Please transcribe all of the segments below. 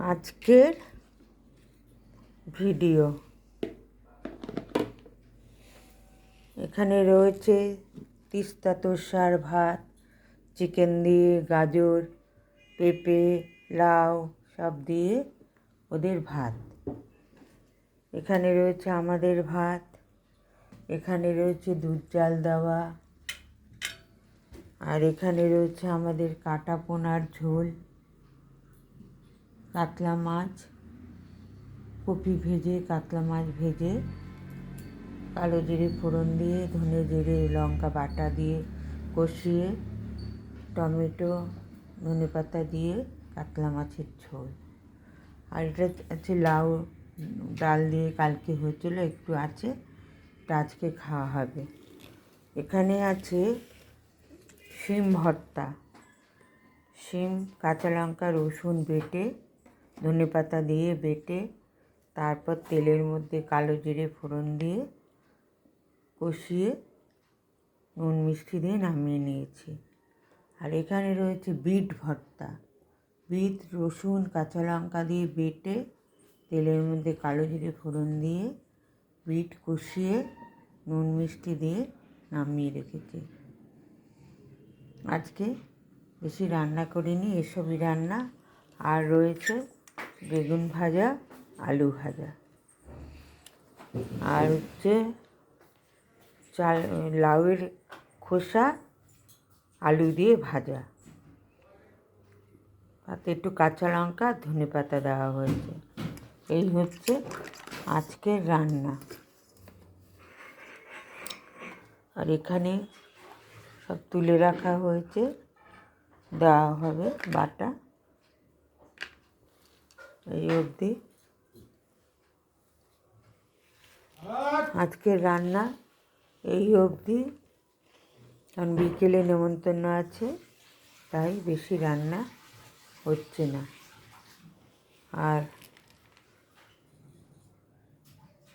আজকের ভিডিও এখানে রয়েছে তিস্তা তোষার ভাত, চিকেন দিয়ে, গাজর, পেঁপে, লাউ সব দিয়ে ওদের ভাত। এখানে রয়েছে আমাদের ভাত, এখানে রয়েছে দুধ চাল দেওয়া, আর এখানে রয়েছে আমাদের কাটা পোনার ঝোল, কাতলা মাছ, কপি ভেজে, কাতলা মাছ ভেজে, কালো জিরে ফোড়ন দিয়ে, ধনে জিরে লঙ্কা বাটা দিয়ে কষিয়ে, টমেটো ধনেপাতা দিয়ে কাতলা মাছের ঝোল। আর এটা আছে লাউ ডাল দিয়ে, কালকে হয়েছিল, একটু আছে, এটা আজকে খাওয়া হবে। এখানে আছে শিম ভর্তা, শিম কাঁচা লঙ্কা রসুন বেটে, ধনেপাতা দিয়ে বেটে, তারপর তেলের মধ্যে কালো জিরে ফোড়ন দিয়ে কষিয়ে নুন মিষ্টি দিয়ে নামিয়ে নিয়েছি। আর এখানে রয়েছে বিট ভর্তা, বিট রসুন কাঁচা লঙ্কা দিয়ে বেটে তেলের মধ্যে কালো জিরে ফোড়ন দিয়ে বিট কষিয়ে নুন মিষ্টি দিয়ে নামিয়ে রেখেছি। আজকে বেশি রান্না করিনি, এসবই রান্না। আর রয়েছে বেগুন ভাজা, আলু ভাজা, আর হচ্ছে লাউয়ের খোসা আলু দিয়ে ভাজা, তাতে একটু কাঁচা লঙ্কা ধনেপাতা দেওয়া হয়েছে। এই হচ্ছে আজকের রান্না। আর এখানে সব তুলে রাখা হয়েছে, দেওয়া হবে বাটা। এই অবধি আজকের রান্না, এই অবধি। কারণ বিকেলে নেমন্তন্ন আছে, তাই বেশি রান্না হচ্ছে না। আর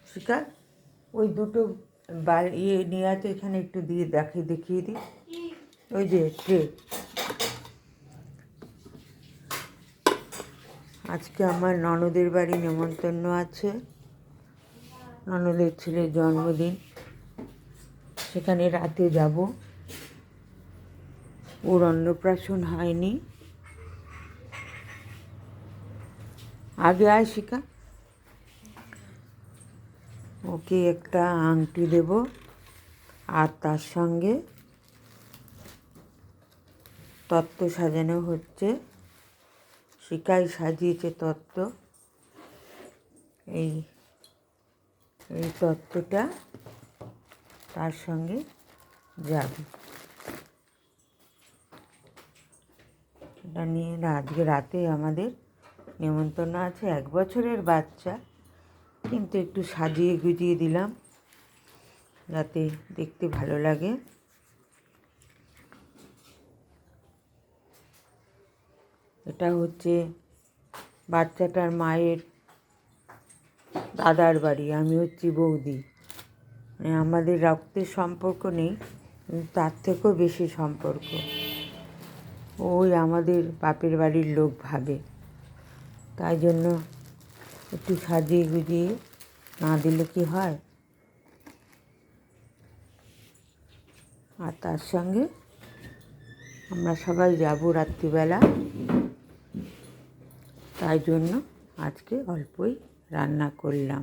শিকার ওই দুটো নিয়ে আছে, এখানে একটু দিয়ে দেখিয়ে দিই। ওই যে ট্রে, আজকে আমার ননদের বাড়ি নেমন্তন্ন আছে, ননদের ছেলের জন্মদিন, সেখানে রাতে যাব। ওর অন্নপ্রাশন হয়নি। আগে আয় শিকা, ওকে একটা আংটি দেব, আর তার সঙ্গে তত্ত্ব সাজানো হচ্ছে। শিকাই সাজিয়েছে তত্ত্ব। এই তত্ত্বটা তার সঙ্গে যাবে। এটা নিয়ে আজকে রাতে আমাদের নেমন্তন্ন আছে। 1 বছরের বাচ্চা, কিন্তু একটু সাজিয়ে গুজিয়ে দিলাম যাতে দেখতে ভালো লাগে। এটা হচ্ছে বাচ্চাটার মায়ের দাদার বাড়ি, আমি হচ্ছি বৌদি। মানে আমাদের রক্তের সম্পর্ক নেই, কিন্তু তার থেকেও বেশি সম্পর্ক। ওই আমাদের বাপের বাড়ির লোক ভাবে, তাই জন্য একটু সাজিয়ে গুজিয়ে না দিলে কি হয়। আর তার সঙ্গে আমরা সবাই যাব রাত্রিবেলা, তাই জন্য আজকে অল্পই রান্না করলাম।